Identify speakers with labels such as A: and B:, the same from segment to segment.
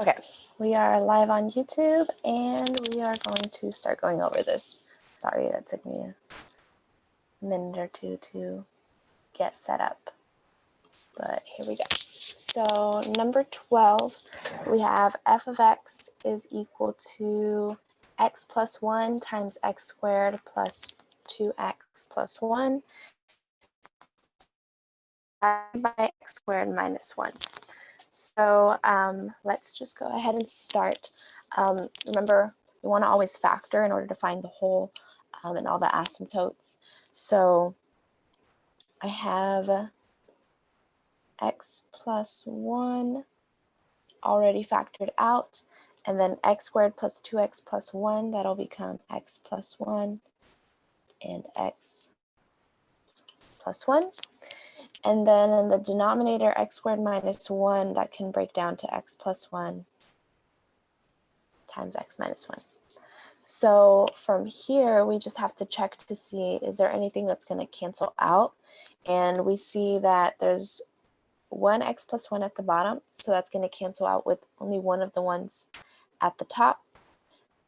A: Okay, we are live on YouTube and we are going to start going over this. Sorry, that took me a minute or two to get set up, but here we go. So number 12, we have f of x is equal to x plus 1 times x squared plus 2x plus 1 divided by x squared minus 1. So let's just go ahead and start. Remember, we want to always factor in order to find the whole and all the asymptotes. So I have x plus 1 already factored out, and then x squared plus 2x plus 1, that'll become x plus 1 and x plus 1. And then in the denominator, x squared minus 1, that can break down to x plus 1 times x minus 1. So from here, we just have to check to see, is there anything that's going to cancel out? And we see that there's one x plus 1 at the bottom, so that's going to cancel out with only one of the ones at the top.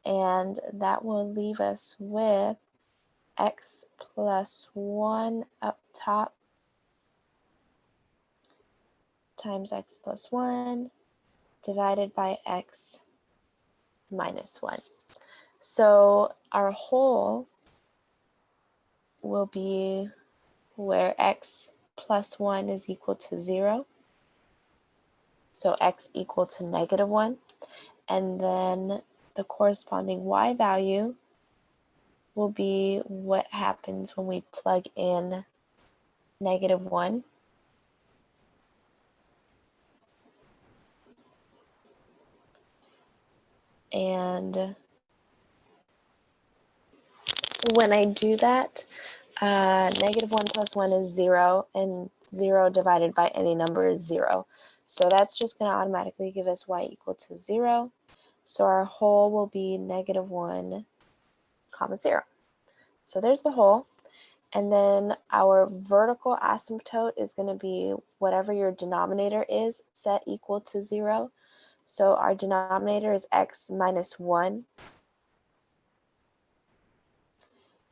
A: And that will leave us with x plus 1 up top times x plus 1 divided by x minus 1. So our whole will be where x plus 1 is equal to 0. So x equal to negative 1. And then the corresponding y value will be what happens when we plug in negative 1. And when I do that, negative 1 plus 1 is 0, and 0 divided by any number is 0. So that's just going to automatically give us y equal to 0. So our whole will be negative 1, comma 0. So there's the whole. And then our vertical asymptote is going to be whatever your denominator is set equal to 0. So our denominator is x minus 1.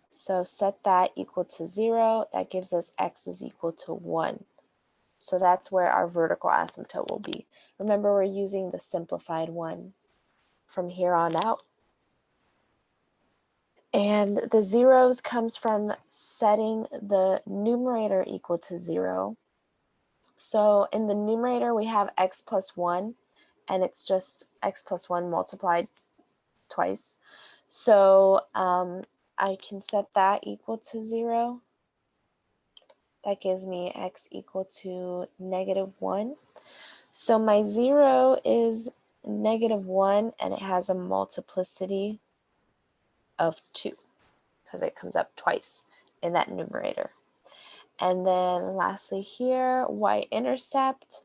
A: So set that equal to 0. That gives us x is equal to 1. So that's where our vertical asymptote will be. Remember, we're using the simplified one from here on out. And the zeros comes from setting the numerator equal to 0. So in the numerator, we have x plus 1, and it's just x plus 1 multiplied twice. So I can set that equal to 0. That gives me x equal to negative 1. So my 0 is negative 1, and it has a multiplicity of 2 because it comes up twice in that numerator. And then lastly here, y-intercept,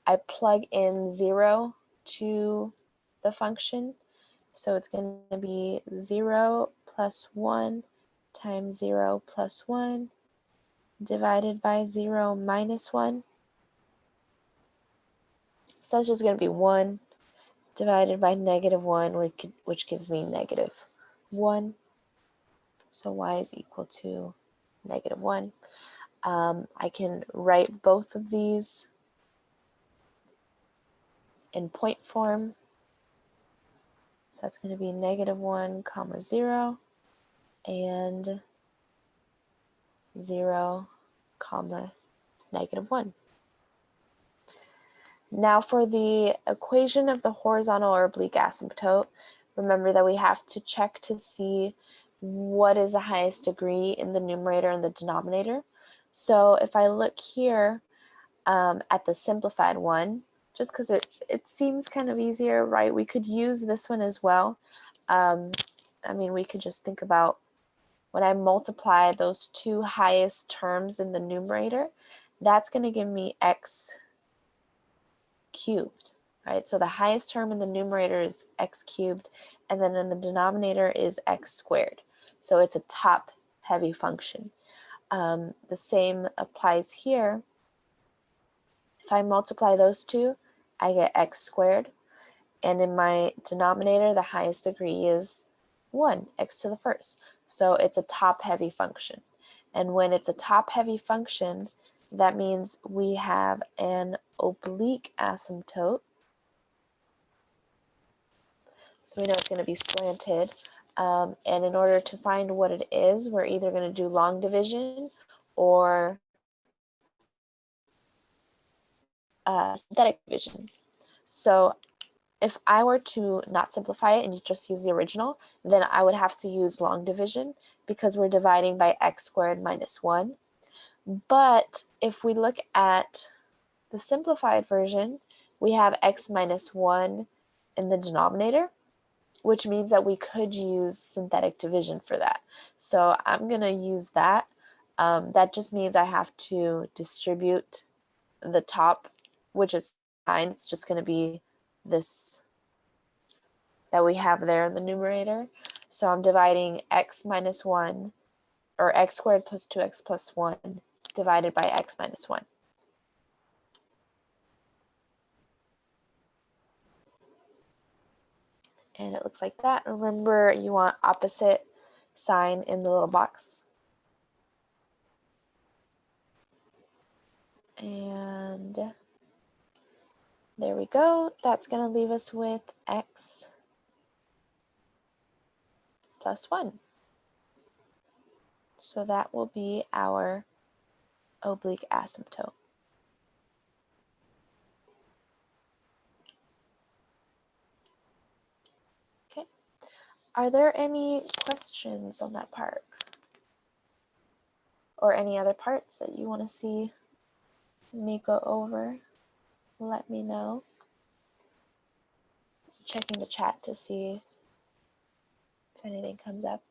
A: I plug in 0 to the function. So it's going to be 0 plus 1 times 0 plus 1 divided by 0 minus 1. So it's just going to be 1 divided by negative 1, which gives me negative 1. So y is equal to negative 1. I can write both of these in point form. So that's going to be negative 1 comma 0 and 0 comma negative 1. Now for the equation of the horizontal or oblique asymptote, remember that we have to check to see what is the highest degree in the numerator and the denominator. So if I look here at the simplified one, just because it seems kind of easier, right? We could use this one as well. I mean, we could just think about when I multiply those two highest terms in the numerator, that's going to give me x cubed, right? So the highest term in the numerator is x cubed, and then in the denominator is x squared. So it's a top-heavy function. The same applies here. If I multiply those two, I get x squared. And in my denominator, the highest degree is 1, x to the first. So it's a top-heavy function. And when it's a top-heavy function, that means we have an oblique asymptote. So we know it's going to be slanted. And in order to find what it is, we're either going to do long division or synthetic division. So if I were to not simplify it and you just use the original, then I would have to use long division because we're dividing by x squared minus 1. But if we look at the simplified version, we have x minus 1 in the denominator, which means that we could use synthetic division for that. So I'm going to use that. That just means I have to distribute the top, which is fine. It's just going to be this that we have there in the numerator. So I'm dividing x minus 1, or x squared plus 2x plus 1 divided by x minus 1. And it looks like that. Remember, you want opposite sign in the little box. And there we go. That's going to leave us with x plus 1. So that will be our oblique asymptote. Okay. Are there any questions on that part? Or any other parts that you want to see me go over? Let me know. Checking the chat to see if anything comes up.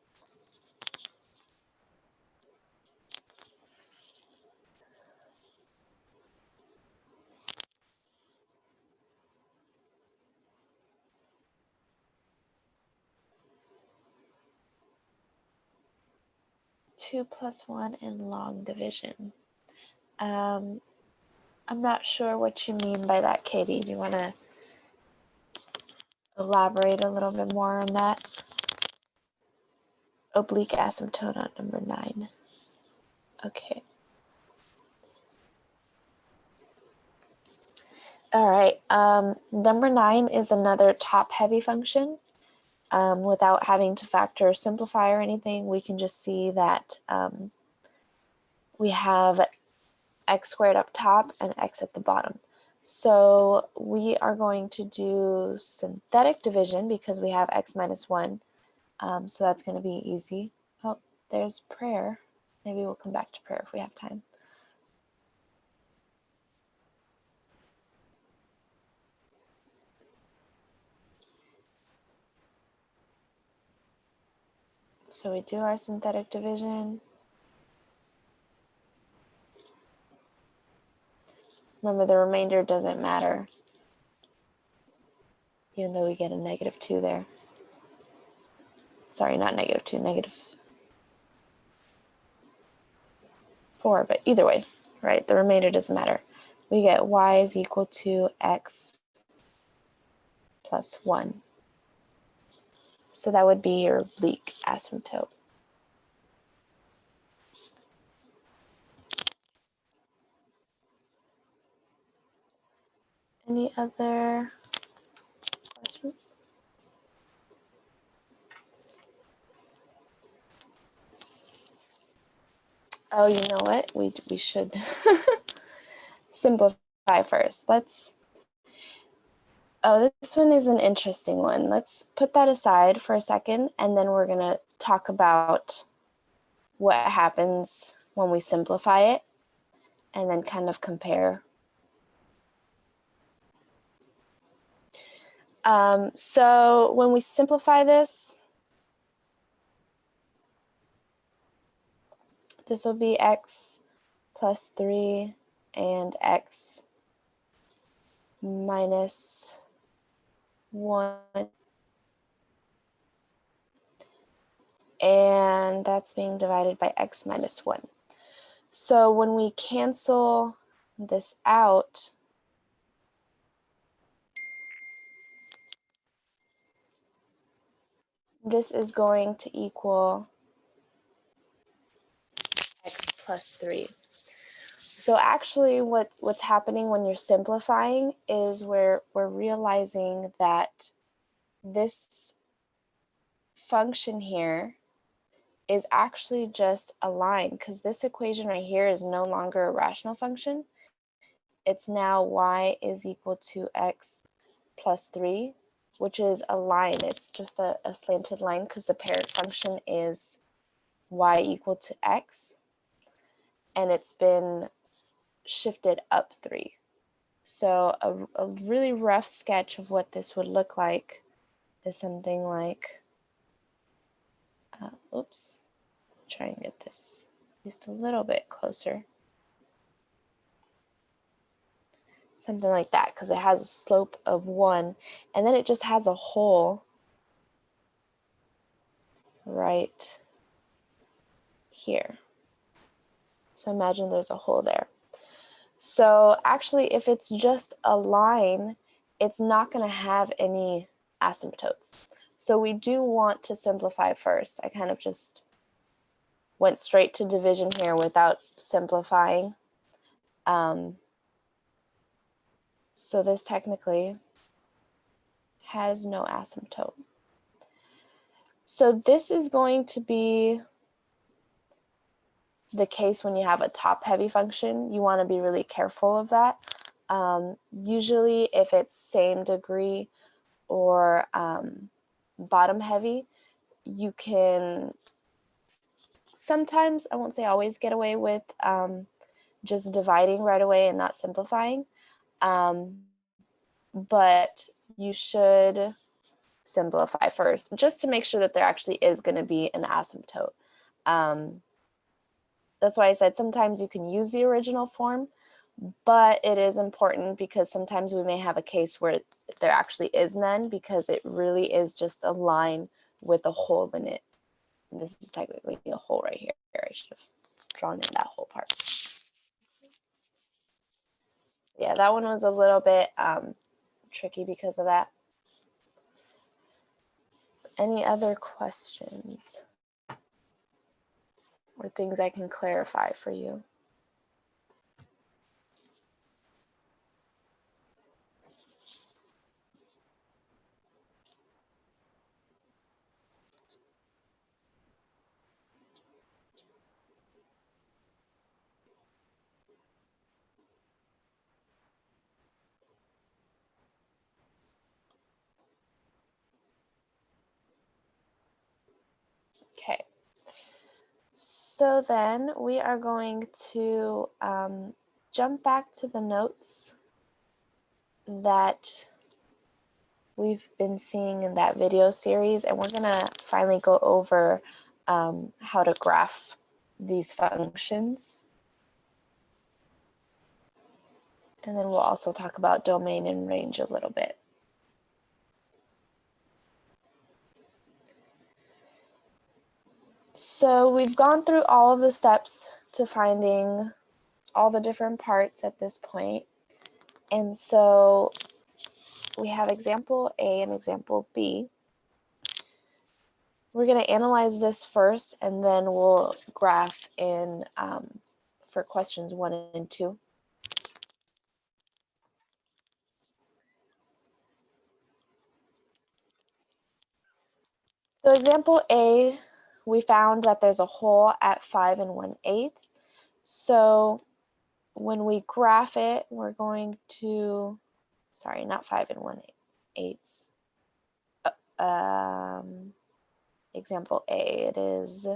A: Two plus 1 in long division. I'm not sure what you mean by that, Katie. Do you want to elaborate a little bit more on that? Oblique asymptote on number 9. Okay. All right. Number 9 is another top-heavy function. Without having to factor or simplify or anything, we can just see that we have x squared up top and x at the bottom. So we are going to do synthetic division because we have x minus 1. So that's going to be easy. Oh, there's prayer. Maybe we'll come back to prayer if we have time. So we do our synthetic division. Remember, the remainder doesn't matter, even though we get a negative 2 there. Sorry, not negative 2, negative 4, but either way, right? The remainder doesn't matter. We get y is equal to x plus 1. So that would be your oblique asymptote. Any other questions? Oh, you know what? We should simplify first. Oh, this one is an interesting one. Let's put that aside for a second, and then we're going to talk about what happens when we simplify it, and then kind of compare. So when we simplify this will be x plus 3 and x minus 1. And that's being divided by x minus 1. So when we cancel this out, this is going to equal x plus 3. So actually what's happening when you're simplifying is we're realizing that this function here is actually just a line, because this equation right here is no longer a rational function. It's now y is equal to x plus 3, which is a line. It's just a slanted line because the parent function is y equal to x, and it's been shifted up 3. So a really rough sketch of what this would look like is something like, oops, try and get this just a little bit closer. Something like that, because it has a slope of 1, and then it just has a hole right here. So imagine there's a hole there. So actually, if it's just a line, it's not going to have any asymptotes. So we do want to simplify first. I kind of just went straight to division here without simplifying. So this technically has no asymptote. So this is going to be the case when you have a top-heavy function. You want to be really careful of that. Usually if it's same degree or bottom-heavy, you can sometimes, I won't say always, get away with just dividing right away and not simplifying. But you should simplify first, just to make sure that there actually is going to be an asymptote. That's why I said sometimes you can use the original form, but it is important because sometimes we may have a case where there actually is none, because it really is just a line with a hole in it. And this is technically a hole right here. I should have drawn in that whole part. Yeah, that one was a little bit tricky because of that. Any other questions or things I can clarify for you? Okay. So then we are going to jump back to the notes that we've been seeing in that video series, and we're going to finally go over how to graph these functions. And then we'll also talk about domain and range a little bit. So we've gone through all of the steps to finding all the different parts at this point. And so we have example A and example B. We're going to analyze this first, and then we'll graph in for questions 1 and 2. So example A, we found that there's a hole at 5 1/8. So when we graph it, we're going to, sorry, not 5 1/8. Example A, it is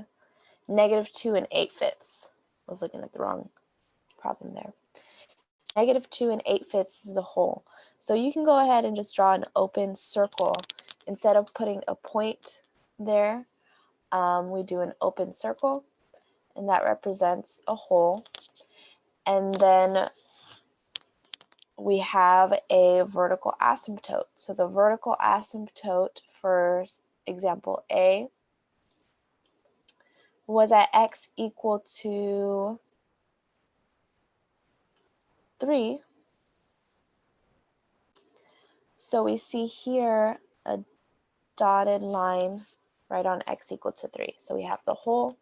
A: -2 8/5. I was looking at the wrong problem there. -2 8/5 is the hole. So you can go ahead and just draw an open circle. Instead of putting a point there, we do an open circle, and that represents a hole. And then we have a vertical asymptote. So the vertical asymptote for example A was at x equal to 3. So we see here a dotted line right on x equal to 3. So we have the whole,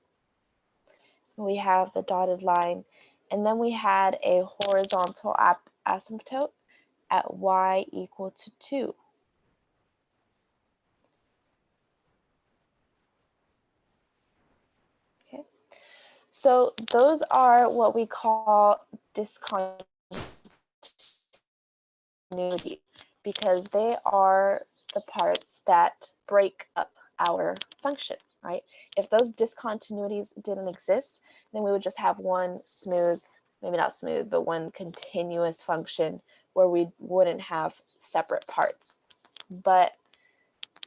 A: we have the dotted line, and then we had a horizontal asymptote at y equal to 2. Okay, so those are what we call discontinuity, because they are the parts that break up our function, right? If those discontinuities didn't exist, then we would just have one smooth, maybe not smooth, but one continuous function where we wouldn't have separate parts. But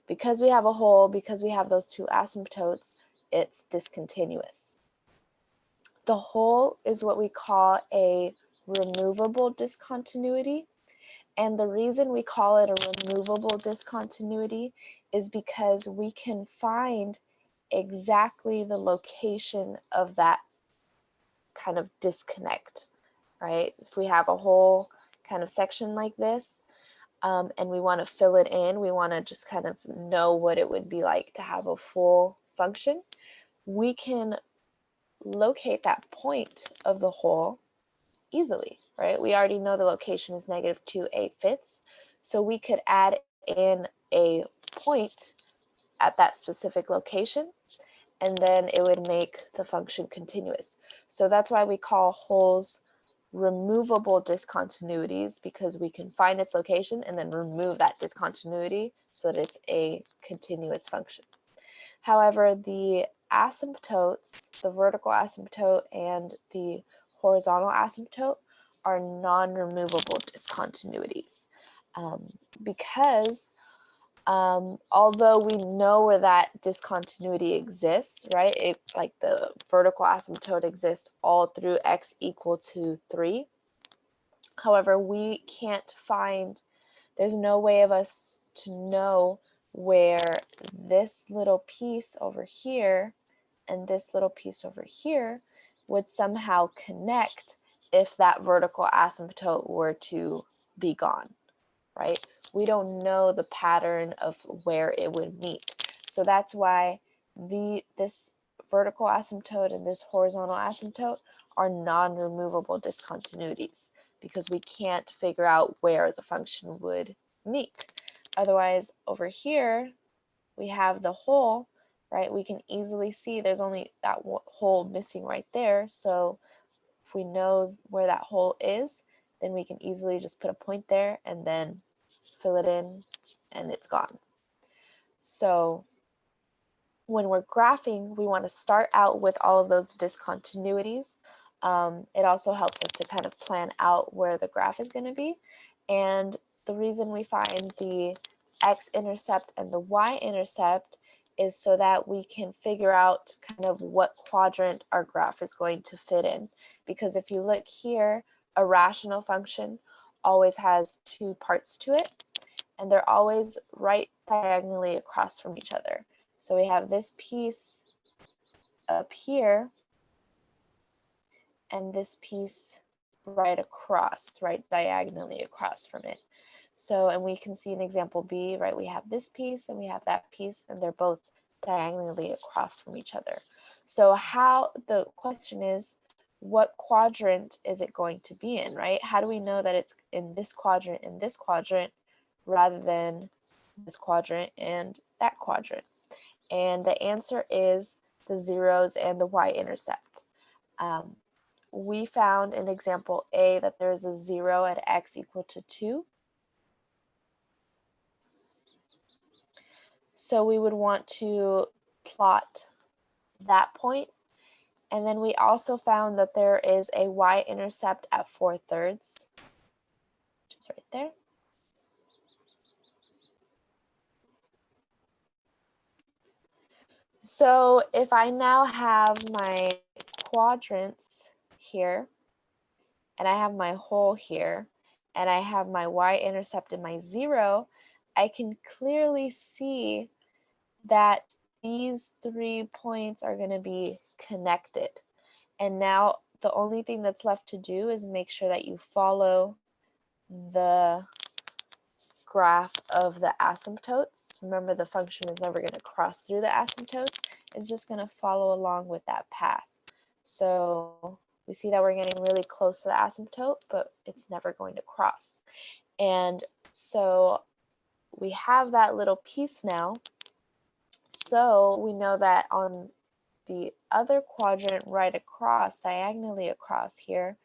A: because we have a whole, because we have those two asymptotes, it's discontinuous. The whole is what we call a removable discontinuity. And the reason we call it a removable discontinuity is because we can find exactly the location of that kind of disconnect, right? If we have a whole kind of section like this, and we want to fill it in, we want to just kind of know what it would be like to have a full function, we can locate that point of the whole easily, right? We already know the location is -2 8/5, so we could add in a point at that specific location, and then it would make the function continuous. So that's why we call wholes removable discontinuities, because we can find its location and then remove that discontinuity so that it's a continuous function. However, the asymptotes, the vertical asymptote and the horizontal asymptote, are non-removable discontinuities, because although we know where that discontinuity exists, right? It, like the vertical asymptote exists all through x equal to 3. However, we can't find, there's no way of us to know where this little piece over here and this little piece over here would somehow connect if that vertical asymptote were to be gone, right? We don't know the pattern of where it would meet. So that's why this vertical asymptote and this horizontal asymptote are non-removable discontinuities, because we can't figure out where the function would meet. Otherwise, over here, we have the whole, right? We can easily see there's only that hole missing right there. So if we know where that hole is, then we can easily just put a point there and then fill it in, and it's gone. So when we're graphing, we want to start out with all of those discontinuities. It also helps us to kind of plan out where the graph is going to be. And the reason we find the x-intercept and the y-intercept is so that we can figure out kind of what quadrant our graph is going to fit in. Because if you look here, a rational function always has two parts to it, and they're always right diagonally across from each other. So we have this piece up here and this piece right across, right diagonally across from it. So, and we can see in example B, right, we have this piece and we have that piece, and they're both diagonally across from each other. So how, the question is, what quadrant is it going to be in, right? How do we know that it's in this quadrant rather than this quadrant and that quadrant? And the answer is the zeros and the y-intercept. We found in example A that there's a 0 at x equal to 2. So we would want to plot that point. And then we also found that there is a y-intercept at 4/3, which is right there. So if I now have my quadrants here, and I have my whole here, and I have my y-intercept and my 0, I can clearly see that these 3 points are going to be connected. And now the only thing that's left to do is make sure that you follow the graph of the asymptotes. Remember, the function is never going to cross through the asymptotes. It's just going to follow along with that path. So we see that we're getting really close to the asymptote, but it's never going to cross. And so we have that little piece now. So we know that on the other quadrant right across, diagonally across here,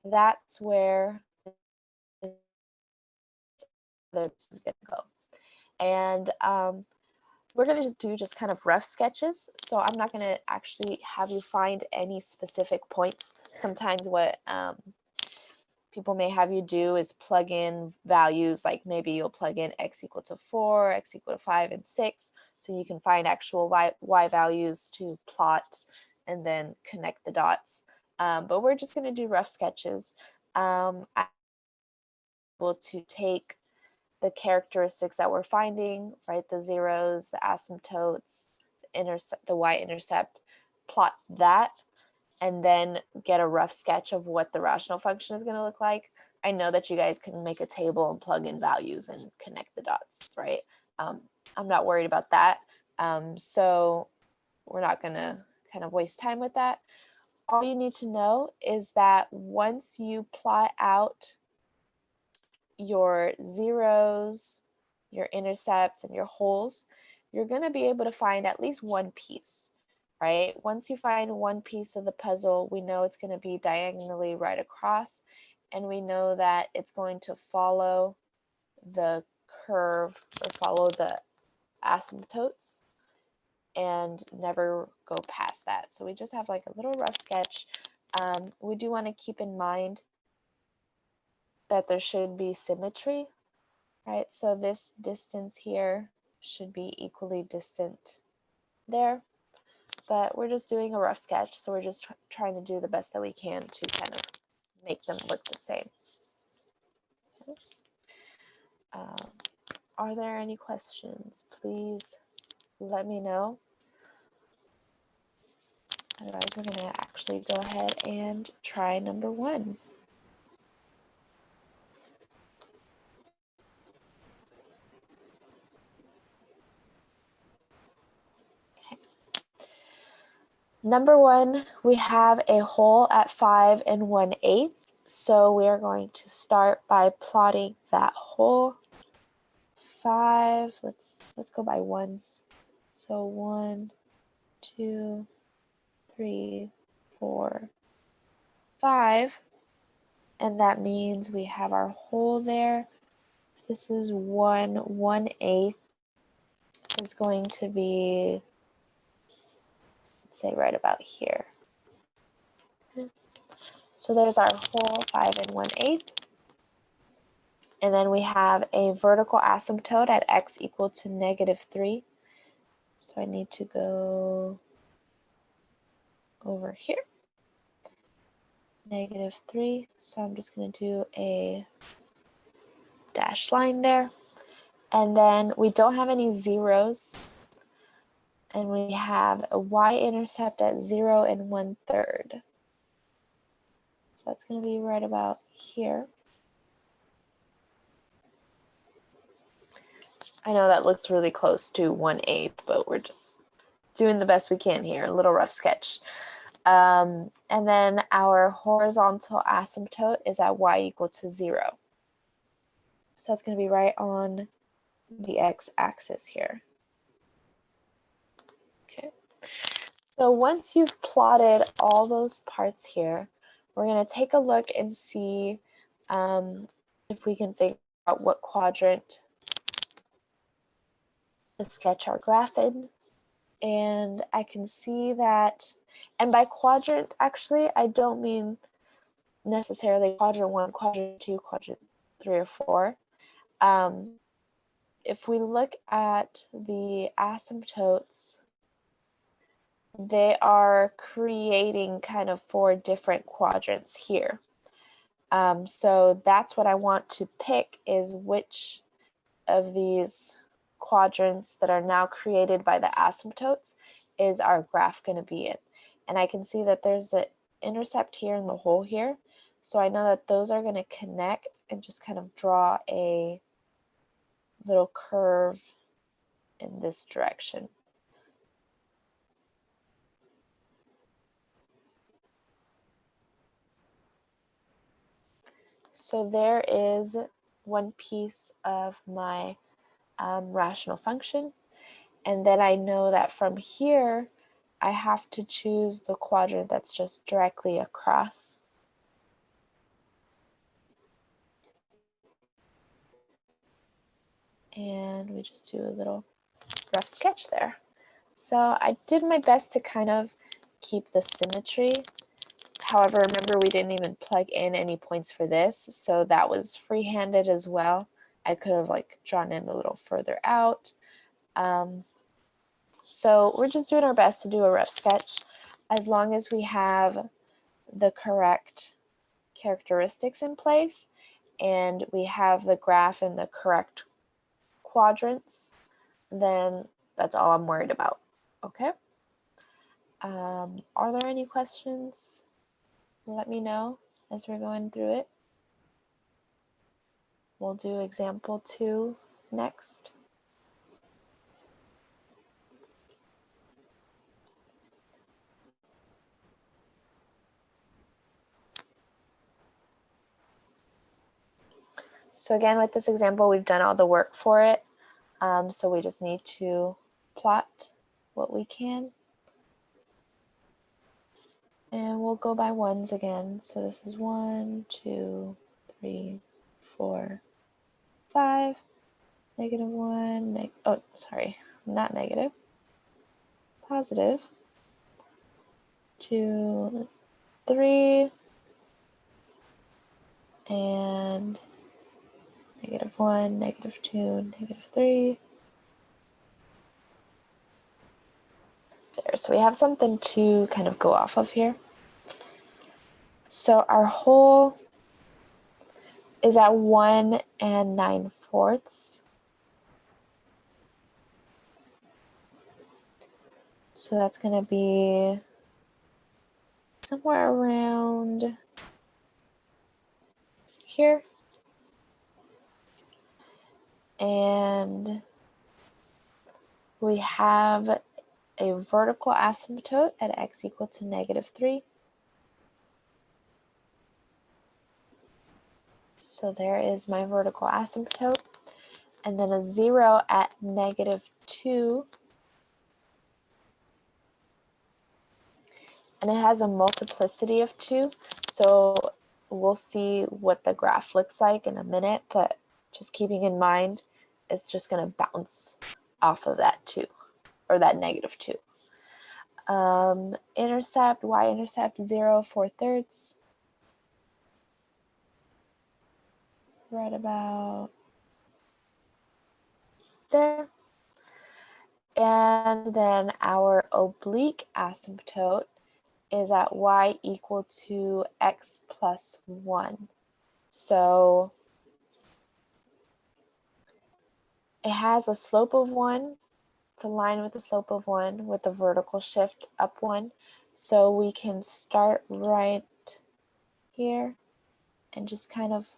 A: that's where this is going to go. And we're going to do just kind of rough sketches. So I'm not going to actually have you find any specific points. Sometimes what people may have you do is plug in values, like maybe you'll plug in x equal to 4, x equal to 5, and 6, so you can find actual y values to plot and then connect the dots. But we're just going to do rough sketches. I'm able to take the characteristics that we're finding, right? The zeros, the asymptotes, the y-intercept, plot that, and then get a rough sketch of what the rational function is going to look like. I know that you guys can make a table and plug in values and connect the dots, right? I'm not worried about that. So we're not going to kind of waste time with that. All you need to know is that once you plot out your zeros, your intercepts, and your holes, you're going to be able to find at least one piece, right? Once you find one piece of the puzzle, we know it's going to be diagonally right across, and we know that it's going to follow the curve or follow the asymptotes and never go past that. So we just have like a little rough sketch. We do want to keep in mind that there should be symmetry, right? So this distance here should be equally distant there, but we're just doing a rough sketch, so we're just trying to do the best that we can to kind of make them look the same. Are there any questions? Please let me know. Otherwise, we're going to actually go ahead and try number 1. Number 1, we have a hole at 5 1/8. So we are going to start by plotting that hole. 5, let's go by ones. So 1, 2, 3, 4, 5. And that means we have our hole there. This is 1 1/8 is going to be, let's say, right about here. So there's our hole, 5 1/8. And then we have a vertical asymptote at x equal to -3. So I need to go over here. -3. So I'm just going to do a dashed line there. And then we don't have any zeros. And we have a y-intercept at 0 1/3. So that's going to be right about here. I know that looks really close to 1/8, but we're just doing the best we can here, a little rough sketch. And then our horizontal asymptote is at y equal to 0. So that's going to be right on the x-axis here. Okay. So once you've plotted all those parts here, we're going to take a look and see if we can figure out what quadrant to sketch our graph in. And I can see that, and by quadrant, actually, I don't mean necessarily quadrant 1, quadrant 2, quadrant 3, or 4. If we look at the asymptotes, they are creating kind of 4 different quadrants here. So that's what I want to pick, is which of these quadrants that are now created by the asymptotes is our graph going to be in. And I can see that there's the intercept here and the hole here. So I know that those are going to connect and just kind of draw a little curve in this direction. So there is one piece of my rational function. And then I know that from here, I have to choose the quadrant that's just directly across. And we just do a little rough sketch there. So I did my best to kind of keep the symmetry. However, remember we didn't even plug in any points for this, so that was free-handed as well. I could have like drawn in a little further out. So we're just doing our best to do a rough sketch. As long as we have the correct characteristics in place and we have the graph in the correct quadrants, then that's all I'm worried about. Okay. Are there any questions? Let me know as we're going through it. We'll do example 2 next. So again, with this example, we've done all the work for it. So we just need to plot what we can. And we'll go by ones again. So this is 1, 2, 3, 4, 5, -1, oh, sorry, not negative, positive, 2, 3, and -1, -2, -3. There, so we have something to kind of go off of here. So our whole is at 1 9/4. So that's going to be somewhere around here. And we have a vertical asymptote at x equal to -3. So there is my vertical asymptote. And then a 0 at -2. And it has a multiplicity of 2. So we'll see what the graph looks like in a minute, but just keeping in mind, it's just going to bounce off of that 2, or that -2. Intercept, y-intercept 0 4/3. Right about there. And then our oblique asymptote is at y equal to x plus 1. So it has a slope of 1. It's a line with a slope of 1 with a vertical shift up 1. So we can start right here and just kind of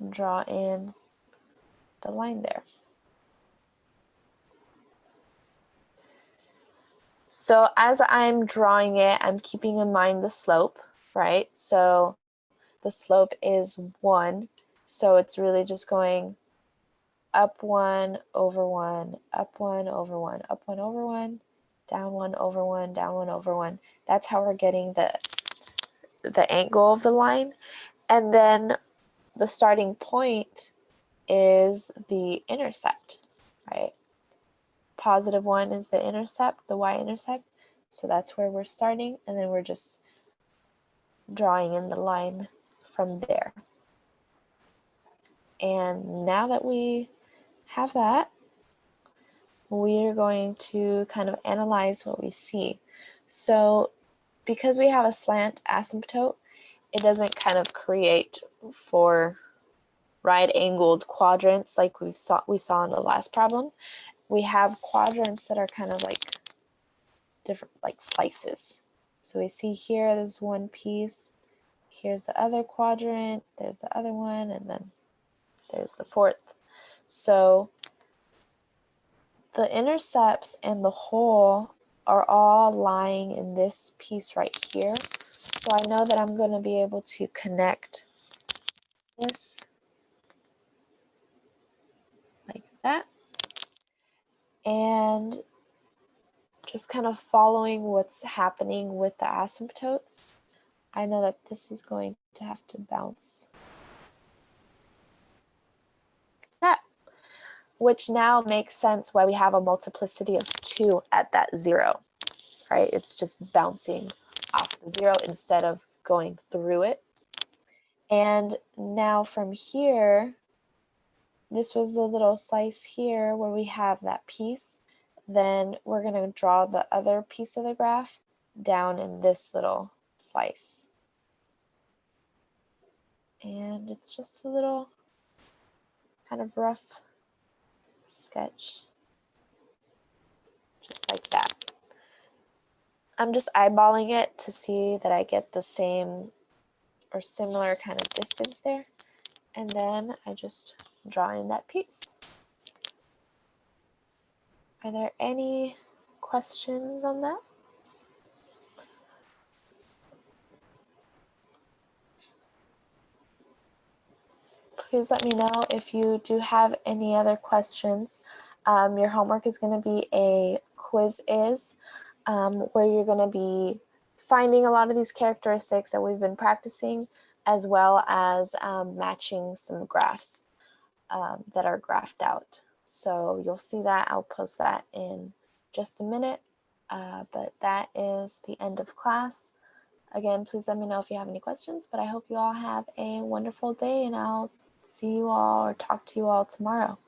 A: draw in the line there. So as I'm drawing it, I'm keeping in mind the slope, right? So the slope is 1. So it's really just going up 1 over 1, up 1 over 1, up 1 over 1, down 1 over 1, down 1 over 1. That's how we're getting the angle of the line. And then the starting point is the intercept, right? +1 is the intercept, the y-intercept. So that's where we're starting, and then we're just drawing in the line from there. And now that we have that, we are going to kind of analyze what we see. So because we have a slant asymptote, it doesn't kind of create for right-angled quadrants like we saw in the last problem. We have quadrants that are kind of like different, like slices. So we see here, there's one piece. Here's the other quadrant. There's the other one, and then there's the fourth. So the intercepts and the whole are all lying in this piece right here. So I know that I'm going to be able to connect this like that. And just kind of following what's happening with the asymptotes, I know that this is going to have to bounce like that, which now makes sense why we have a multiplicity of 2 at that 0, right? It's just bouncing off the 0 instead of going through it. And now from here, this was the little slice here where we have that piece. Then we're going to draw the other piece of the graph down in this little slice. And it's just a little kind of rough sketch, just like that. I'm just eyeballing it to see that I get the same or similar kind of distance there. And then I just draw in that piece. Are there any questions on that? Please let me know if you do have any other questions. Your homework is going to be a quiz where you're going to be finding a lot of these characteristics that we've been practicing, as well as matching some graphs that are graphed out. So you'll see that. I'll post that in just a minute. But that is the end of class. Again, please let me know if you have any questions, but I hope you all have a wonderful day, and I'll see you all or talk to you all tomorrow.